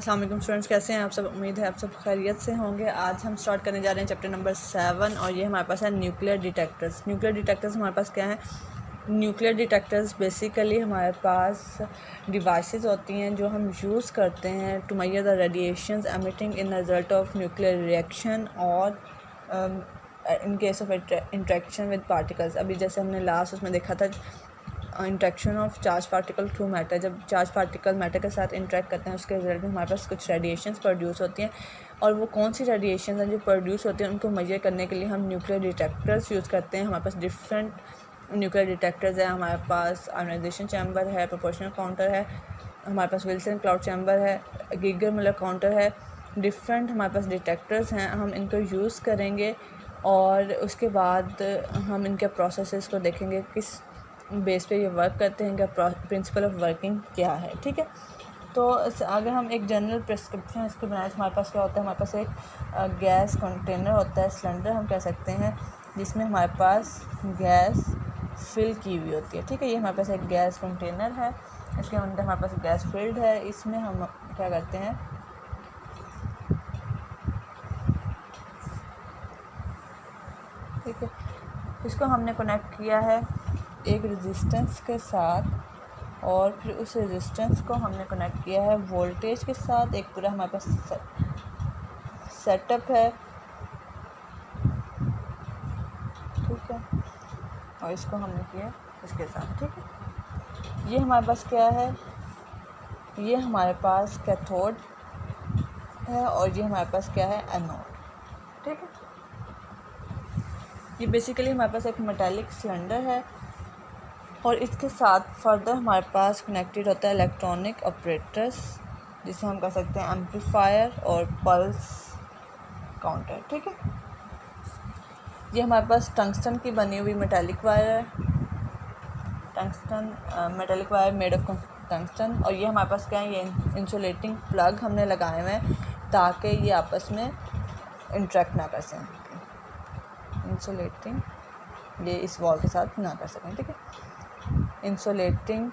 अस्सलाम वालेकुम स्टूडेंट्स, कैसे हैं आप सब। उम्मीद है आप सब खैरियत से होंगे। आज हम स्टार्ट करने जा रहे हैं चैप्टर नंबर 7 और ये हमारे पास है न्यूक्लियर डिटेक्टर्स। न्यूक्लियर डिटेक्टर्स हमारे पास क्या है? न्यूक्लियर डिटेक्टर्स बेसिकली हमारे पास डिवाइसेस होती हैं जो हम यूज़ करते हैं to measure the radiations emitting in result of nuclear reaction और in case of interaction with particles. अभी जैसे हमने लास्ट उसमें देखा था interaction of charge particle through matter. जब चार्ज पार्टिकल मैटर के साथ इंटरेक्ट करते हैं उसके रिजल्ट में हमारे पास कुछ रेडिएशंस प्रोड्यूस होती हैं और वो कौन सी रेडिएशंस हैं जो प्रोड्यूस होती हैं उनको मेजर करने के लिए हम न्यूक्लियर डिटेक्टर्स यूज़ करते हैं। हमारे पास डिफरेंट न्यूक्लियर डिटेक्टर्स है। हमारे पास आयोनाइजेशन चैम्बर है, प्रोपोर्शनल काउंटर है, हमारे पास विल्सन क्लाउड चैम्बर है, गीगर मिलर काउंटर है। डिफरेंट हमारे पास डिटेक्टर्स हैं, हम इनको यूज़ करेंगे और उसके बाद हम इनके प्रोसेसेस को देखेंगे किस बेस पे ये वर्क करते हैं, इनका प्रिंसिपल ऑफ वर्किंग क्या है। ठीक है, तो अगर हम एक जनरल प्रिस्क्रिप्शन इसके बनाए तो हमारे पास क्या होता है? हमारे पास एक गैस कंटेनर होता है, सिलेंडर हम कह सकते हैं, जिसमें हमारे पास गैस फिल की हुई होती है। ठीक है, ये हमारे पास एक गैस कंटेनर है, इसके अंदर हमारे पास गैस फिल्ड है। इसमें हम क्या करते हैं, ठीक है, इसको हमने कनेक्ट किया है एक रेजिस्टेंस के साथ और फिर उस रेजिस्टेंस को हमने कनेक्ट किया है वोल्टेज के साथ। एक पूरा हमारे पास सेटअप है, ठीक है, और इसको हमने किया इसके साथ। ठीक है, ये हमारे पास क्या है? ये हमारे पास कैथोड है और ये हमारे पास क्या है? एनोड। ठीक है, ये बेसिकली हमारे पास एक मेटालिक सिलेंडर है और इसके साथ फर्दर हमारे पास कनेक्टेड होता है इलेक्ट्रॉनिक ऑपरेटर्स, जिसे हम कह सकते हैं एम्पलीफायर और पल्स काउंटर। ठीक है, ये हमारे पास टंगस्टन की बनी हुई मेटालिक वायर है, tungsten metallic wire made of tungsten. और ये हमारे पास क्या है? ये इंसुलेटिंग प्लग हमने लगाए हुए हैं ताकि ये आपस में इंटरेक्ट ना कर सकें। इंसुलेटिंग, ये इस वॉल के साथ ना कर सकें। ठीक है, इंसुलेटिंग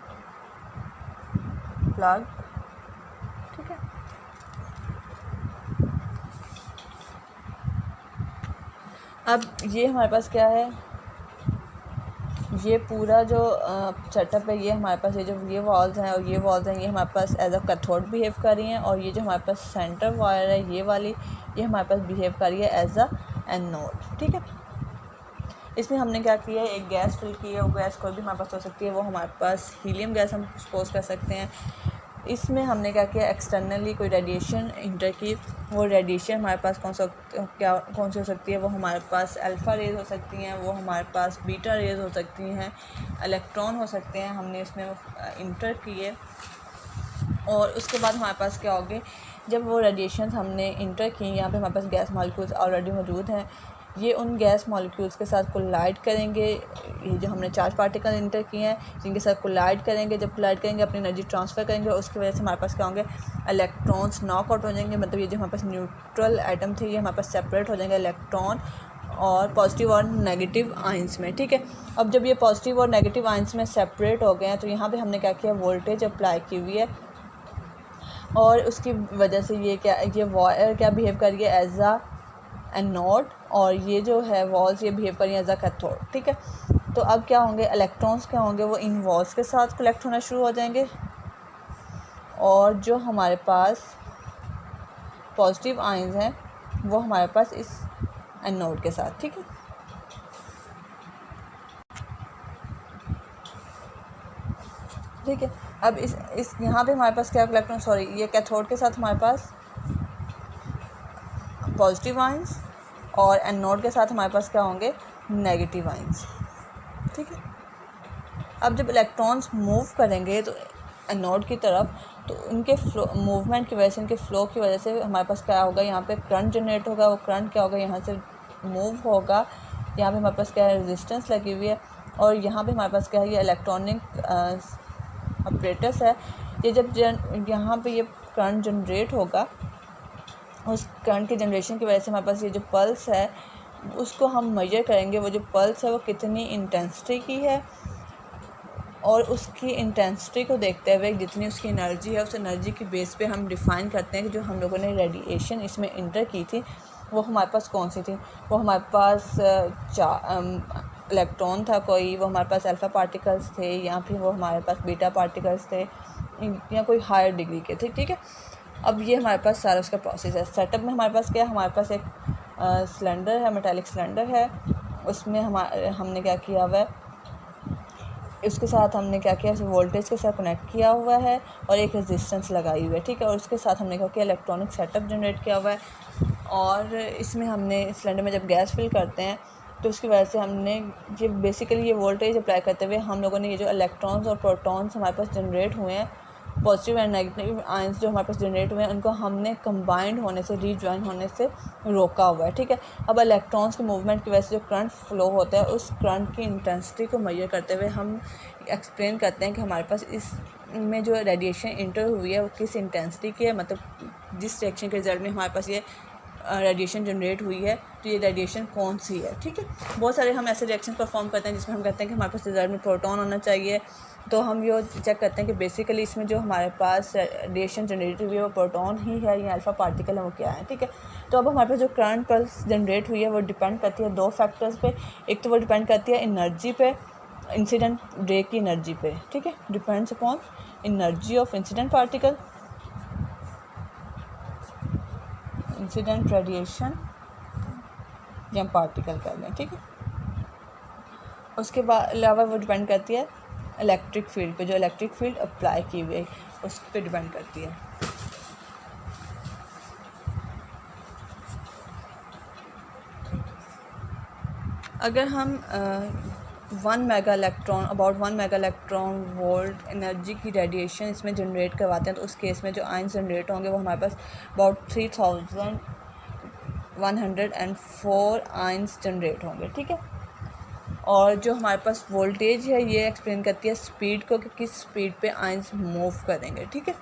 प्लग। ठीक है, अब ये हमारे पास क्या है? ये पूरा जो सेटअप है, ये हमारे पास ये वॉल्स हैं और ये वॉल्स हैं, ये हमारे पास एज अ कैथोड बिहेव कर रही हैं और ये जो हमारे पास सेंटर वायर है ये वाली, ये हमारे पास बिहेव कर रही है एज अ एनोड। ठीक है, इसमें हमने क्या किया है? एक गैस फिल की है। वो गैस कोई भी हमारे पास हो सकती है, वो हमारे पास हीलियम गैस हम सपोज कर सकते हैं। इसमें हमने क्या किया? एक्सटर्नली कोई रेडिएशन इंटर की। वो रेडिएशन हमारे पास कौन सी हो सकती है? वो हमारे पास अल्फ़ा रेज हो सकती हैं, वो हमारे पास बीटा रेज हो सकती हैं, इलेक्ट्रॉन हो सकते हैं। हमने इसमें इंटर किए और उसके बाद हमारे पास क्या हो गए? जब वो रेडिएशन हमने इंटर की, यहाँ पे हमारे पास गैस मॉलिक्यूल्स ऑलरेडी मौजूद हैं, ये उन गैस मॉलिक्यूल्स के साथ कोलाइड करेंगे। ये जो हमने चार्ज पार्टिकल इंटर किए हैं जिनके साथ कोलाइड करेंगे, जब कोलाइड करेंगे अपनी एनर्जी ट्रांसफ़र करेंगे और उसकी वजह से हमारे पास क्या होंगे? इलेक्ट्रॉन्स नॉक आउट हो जाएंगे। मतलब ये जो हमारे पास न्यूट्रल एटम थे ये हमारे पास सेपरेट हो जाएंगे इलेक्ट्रॉन और पॉजिटिव और नेगेटिव आइंस में। ठीक है, अब जब ये पॉजिटिव और नेगेटिव आइंस में सेपरेट हो गए हैं तो यहाँ पर हमने क्या किया? वोल्टेज अप्लाई की हुई है और उसकी वजह से ये वायर क्या बिहेव कर रही है? एज अ एनोड और ये जो है वॉल्स ये बिहेव कर रही है एज अ कैथोड। ठीक है, तो अब क्या होंगे? इलेक्ट्रॉन्स क्या होंगे? वो इन वॉल्स के साथ कलेक्ट होना शुरू हो जाएंगे और जो हमारे पास पॉजिटिव आयंस हैं वो हमारे पास इस एनोड के साथ। ठीक है, ठीक है, अब इस यहाँ पे हमारे पास क्या इलेक्ट्रॉन, सॉरी, ये कैथोड के साथ हमारे पास पॉजिटिव आयंस और एनोड के साथ हमारे पास क्या होंगे? Negative ions. ठीक है, अब जब इलेक्ट्रॉन्स मूव करेंगे तो एनोड की तरफ, तो उनके फ्लो मूवमेंट की वजह से, इनके फ़्लो की वजह से हमारे पास क्या होगा? यहाँ पे करंट जनरेट होगा। वो करंट क्या होगा? यहाँ से मूव होगा। यहाँ पे हमारे पास क्या है? रेजिस्टेंस लगी हुई है और यहाँ पे हमारे पास क्या है? ये इलेक्ट्रॉनिक ऑपरेटर्स है। ये जब यहाँ पे ये करंट जनरेट होगा, उस करंट की जनरेशन की वजह से हमारे पास ये जो पल्स है उसको हम मेजर करेंगे। वो जो पल्स है वो कितनी इंटेंसिटी की है और उसकी इंटेंसिटी को देखते हुए जितनी उसकी एनर्जी है उस एनर्जी की बेस पे हम डिफ़ाइन करते हैं कि जो हम लोगों ने रेडिएशन इसमें इंटर की थी वो हमारे पास कौन सी थी। वो हमारे पास इलेक्ट्रॉन था कोई, वो हमारे पास अल्फ़ा पार्टिकल्स थे, या फिर वो हमारे पास बीटा पार्टिकल्स थे, या कोई हायर डिग्री के थे। ठीक है, अब ये हमारे पास सारा उसका प्रोसेस है। सेटअप में हमारे पास क्या है, हमारे पास एक सिलेंडर है, मेटालिक सिलेंडर है, उसमें हमने क्या किया हुआ है, इसके साथ हमने क्या किया, वोल्टेज के साथ कनेक्ट किया हुआ है और एक रेजिस्टेंस लगाई हुई है। ठीक है, और उसके साथ हमने क्या किया, इलेक्ट्रॉनिक सेटअप जनरेट किया हुआ है। और इसमें हमने सिलेंडर में जब गैस फिल करते हैं तो उसकी वजह से हमने ये बेसिकली ये वोल्टेज अप्लाई करते हुए हम लोगों ने ये जो इलेक्ट्रॉन्स और प्रोटॉन्स हमारे पास जनरेट हुए हैं, पॉजिटिव एंड नेगेटिव आयंस जो हमारे पास जनरेट हुए हैं, उनको हमने कंबाइंड होने से, रीजॉइन होने से रोका हुआ है। ठीक है, अब इलेक्ट्रॉन्स के मूवमेंट की वजह से जो करंट फ्लो होता है उस करंट की इंटेंसिटी को मेजर करते हुए हम एक्सप्लेन करते हैं कि हमारे पास इसमें जो रेडिएशन इंटर हुई है वो किस इंटेंसिटी की है, मतलब जिस रिएक्शन के रिजल्ट में हमारे पास ये रेडिएशन जनरेट हुई है तो ये रेडिएशन कौन सी है। ठीक है, बहुत सारे हम ऐसे रिएक्शन परफॉर्म करते हैं जिसमें हम कहते हैं कि हमारे पास रिजल्ट में प्रोटॉन होना चाहिए, तो हम ये चेक करते हैं कि बेसिकली इसमें जो हमारे पास रेडिएशन जनरेट हुई है वो प्रोटॉन ही है या अल्फ़ा पार्टिकल है, वो क्या है। ठीक है, तो अब हमारे पास जो करंट पल्स जनरेट हुई है वो डिपेंड करती है दो फैक्टर्स पे। एक तो वो डिपेंड करती है एनर्जी पे, इंसिडेंट रे की एनर्जी पे। ठीक है, depends upon energy of incident particle, incident radiation या पार्टिकल कर लें। ठीक है, उसके बाद अलावा वो डिपेंड करती है इलेक्ट्रिक फील्ड पे, जो इलेक्ट्रिक फील्ड अप्लाई की हुई है उस पर डिपेंड करती है। अगर हम 1 मेगा इलेक्ट्रॉन वोल्ट एनर्जी की रेडिएशन इसमें जनरेट करवाते हैं तो उस केस में जो आयंस जनरेट होंगे वो हमारे पास अबाउट 3104 आयंस जनरेट होंगे। ठीक है, और जो हमारे पास वोल्टेज है ये एक्सप्लेन करती है स्पीड को कि किस स्पीड पे आयंस मूव करेंगे। ठीक है,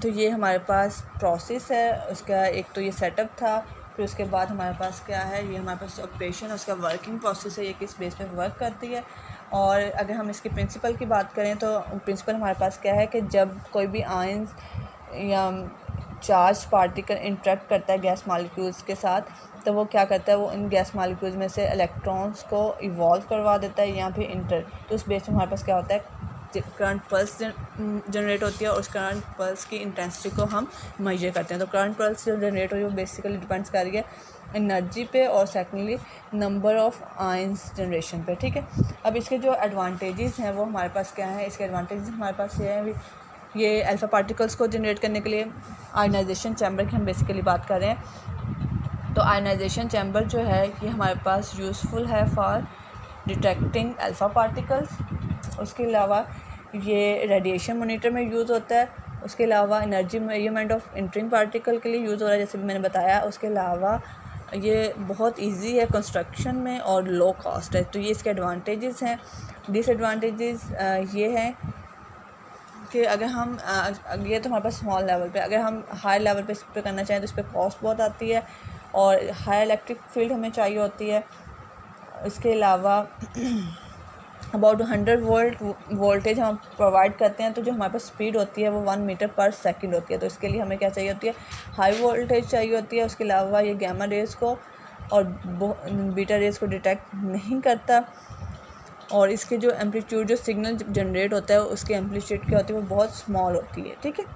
तो ये हमारे पास प्रोसेस है उसका। एक तो ये सेटअप था, फिर उसके बाद हमारे पास क्या है, ये हमारे पास ऑपरेशन उसका वर्किंग प्रोसेस है, ये किस बेस पे वर्क करती है। और अगर हम इसके प्रिंसिपल की बात करें तो प्रिंसिपल हमारे पास क्या है कि जब कोई भी आयंस या चार्ज पार्टिकल इंटरेक्ट करता है गैस मॉलिक्यूल्स के साथ तो वो क्या करता है, वो इन गैस मॉलिक्यूल्स में से इलेक्ट्रॉन्स को इवॉल्व करवा देता है या फिर इंटर। तो उस बेस में हमारे पास क्या होता है, करंट पल्स जनरेट होती है और उस करंट पल्स की इंटेंसिटी को हम मेजर करते हैं। तो करंट पल्स जो जनरेट हो रही है वो बेसिकली डिपेंड्स कर रही है एनर्जी पे और secondly number of ions generation पे। ठीक है, अब इसके जो एडवांटेजेस हैं वो हमारे पास क्या है, इसके एडवांटेजेस हमारे पास ये हैं, ये अल्फ़ा पार्टिकल्स को जनरेट करने के लिए आयनाइजेशन चैम्बर की हम बेसिकली बात कर रहे हैं। तो आयनाइजेशन चैम्बर जो है ये हमारे पास यूज़फुल है फॉर डिटेक्टिंग अल्फ़ा पार्टिकल्स। उसके अलावा ये रेडिएशन मॉनिटर में यूज़ होता है। उसके अलावा energy measurement of entering particle के लिए यूज़ हो रहा है, जैसे मैंने बताया। उसके अलावा ये बहुत इजी है कंस्ट्रक्शन में और लो कॉस्ट है। तो ये इसके एडवांटेजेस हैं। डिसएडवांटेजेस ये हैं कि अगर हम ये तो हमारे पास स्मॉल लेवल पे, अगर हम हाई लेवल पे इस पर करना चाहें तो इस पर कॉस्ट बहुत आती है और हाई इलेक्ट्रिक फील्ड हमें चाहिए होती है। इसके अलावा अबाउट 100 वोल्टेज हम प्रोवाइड करते हैं, तो जो हमारे पास स्पीड होती है वो 1 मीटर पर सेकंड होती है। तो इसके लिए हमें क्या चाहिए होती है, हाई वोल्टेज चाहिए होती है। उसके अलावा ये गैमा रेज़ को और बीटा रेज़ को डिटेक्ट नहीं करता और इसके जो एम्पलीट्यूड, जो सिग्नल जनरेट होता है उसकी एम्पलीट्यूड क्या होती है, वो बहुत स्मॉल होती है। ठीक है,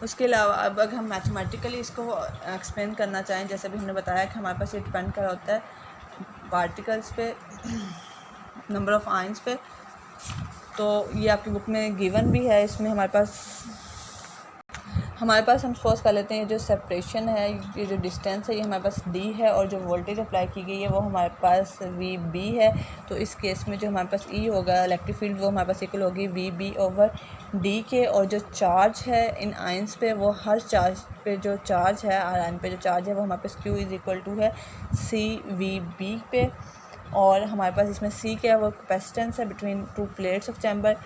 उसके अलावा अब अगर हम मैथमेटिकली इसको एक्सप्लेन करना चाहें, जैसे भी हमने बताया कि हमारे पास ये डिपेंड कर होता है पार्टिकल्स पे, नंबर ऑफ़ आयंस पे। तो ये आपकी बुक में गिवन भी है। इसमें हमारे पास हम सपोज कर लेते हैं, ये जो सेपरेशन है, ये जो डिस्टेंस है, ये हमारे पास d है और जो वोल्टेज अप्लाई की गई है वो हमारे पास VB है। तो इस केस में जो हमारे पास E होगा, इलेक्ट्रिक फील्ड, वो हमारे पास इक्वल होगी VB/D के। और जो चार्ज है इन आयंस पे, वो हर चार्ज पे जो चार्ज है, हर आयन पे जो चार्ज है, वो हमारे पास Q = CVB पे। और हमारे पास इसमें C क्या है, वो कैपेसिटेंस है between two plates of chamber.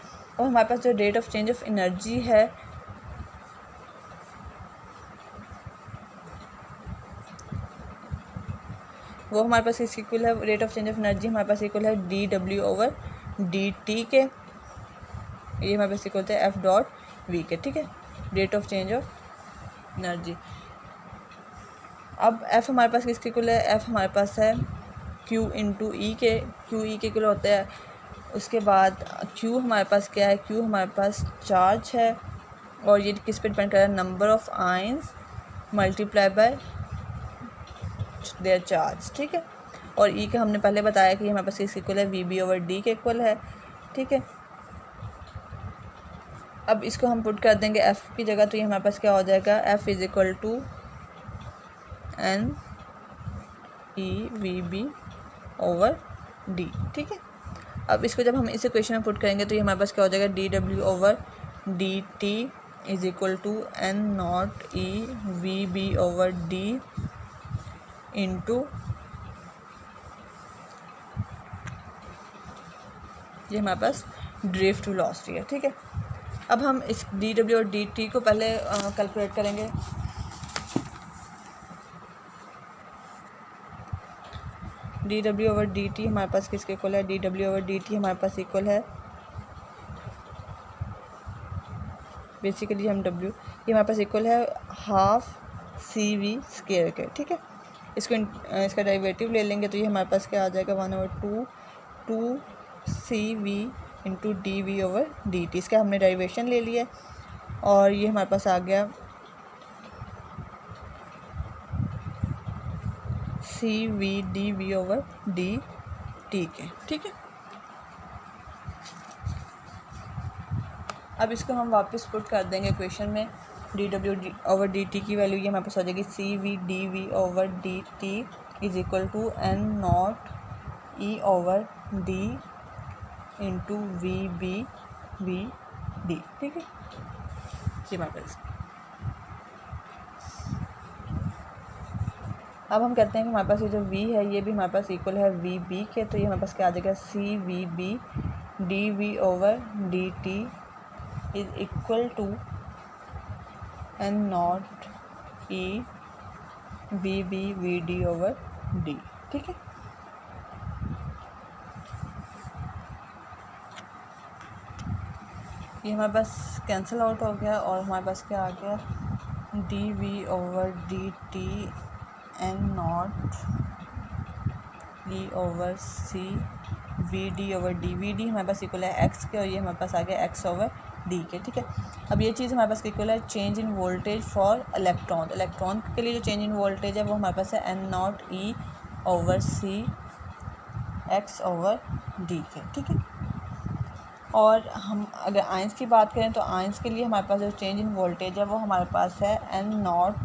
और हमारे पास जो rate of change of energy है वो हमारे पास इसकी इक्वल है, rate of change of energy हमारे पास इक्वल है dW/dt डी टी के, ये हमारे पास इक्वल होता है एफ डॉट वी के, ठीक है, rate of change of energy. अब एफ हमारे पास किसके इक्वल है, एफ हमारे पास है क्यू इंटू ई के, क्यू ई के इक्वल होता है। उसके बाद क्यू हमारे पास क्या है, क्यू हमारे पास चार्ज है और ये किस पे डिपेंड कर रहा है, number of ions multiply by there charge, ठीक है। और ई का हमने पहले बताया कि हमारे पास किसके इक्वल है, वी बी ओवर डी के इक्वल है, ठीक है। अब इसको हम पुट कर देंगे एफ़ की जगह, तो ये हमारे पास क्या हो जाएगा, F is equal to N E V B over D, ठीक है। अब इसको जब हम इस इक्वेशन में पुट करेंगे तो ये हमारे पास क्या हो जाएगा, D W over D T is equal to N naught E V B over D into ये हमारे पास ड्रिफ्ट वेलोसिटी है, ठीक है। अब हम इस डी डब्ल्यू और डी टी को पहले कैलकुलेट करेंगे। D W over D T हमारे पास किसके इक्वल है, D W over D T हमारे पास इक्वल है, बेसिकली हम डब्ल्यू ये हमारे पास इक्वल है हाफ सी वी स्क्वायर के, ठीक है। इसका डेरिवेटिव ले लेंगे तो ये हमारे पास क्या आ जाएगा, 1/2 C V into D V over D T. इसका हमने डेरिवेशन ले लिया और ये हमारे पास आ गया C V D V over D T के, ठीक है। अब इसको हम वापस पुट कर देंगे इक्वेशन में, D W over D T की वैल्यू ये हमारे पास हो जाएगी C V D V over D T is equal to N naught E over D into V B V D, ठीक है। ये हमारे पास, अब हम कहते हैं कि हमारे पास ये जो v है ये भी हमारे पास इक्वल है वी बी के, तो ये हमारे पास क्या आ जाएगा, C V B D V over D T is equal to N naught E V B V D over D, ठीक है। ये हमारे पास कैंसिल आउट हो गया और हमारे पास क्या आ गया, D V over D T N naught E over C V D over D, V D हमारे पास इक्वल है एक्स के और ये हमारे पास आ गया एक्स ओवर डी के, ठीक है। अब ये चीज़ हमारे पास इक्वल है change in voltage for electron, electron के लिए जो चेंज इन वोल्टेज है वो हमारे पास है N naught E over C X over D के, ठीक है। और हम अगर आयंस की बात करें तो आयंस के लिए हमारे पास जो चेंज इन वोल्टेज है वो हमारे पास है N naught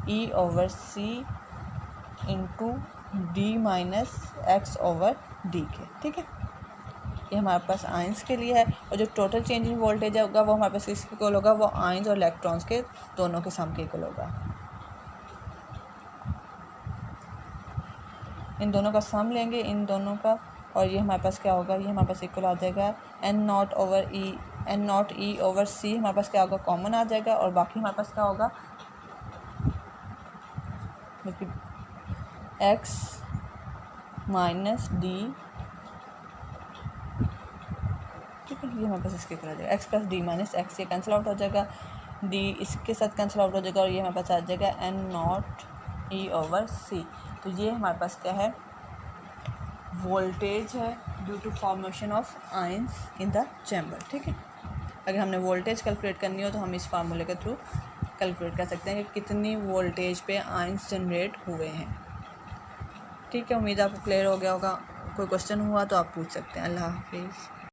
E over C into D minus X over D के, ठीक है। ये हमारे पास आयंस के लिए है और जो टोटल चेंज इन वोल्टेज होगा वो हमारे पास किसके इक्वल होगा, वो आयंस और इलेक्ट्रॉन्स के दोनों के सम के इक्वल होगा। इन दोनों का सम लेंगे, इन दोनों का, और ये हमारे पास क्या होगा, ये हमारे पास इक्वल आ जाएगा N naught over E, N naught E over C हमारे पास क्या होगा, कॉमन आ जाएगा और बाकी हमारे पास क्या होगा, एक्स माइनस डी, ठीक है। ये हमारे पास इसके इक्वल आ जाएगा, x plus D minus x, ये कैंसिल आउट हो जाएगा, डी इसके साथ कैंसिल आउट हो जाएगा और ये हमारे पास आ जाएगा N naught E over C. तो ये हमारे पास क्या है, वोल्टेज है due to formation of ions in the chamber, ठीक है। अगर हमने वोल्टेज कैलकुलेट करनी हो तो हम इस फार्मूले के थ्रू कैलकुलेट कर सकते हैं कि कितनी वोल्टेज पे आयंस जनरेट हुए हैं, ठीक है। उम्मीद आपको क्लियर हो गया होगा। कोई क्वेश्चन हुआ तो आप पूछ सकते हैं। अल्लाह हाफिज़।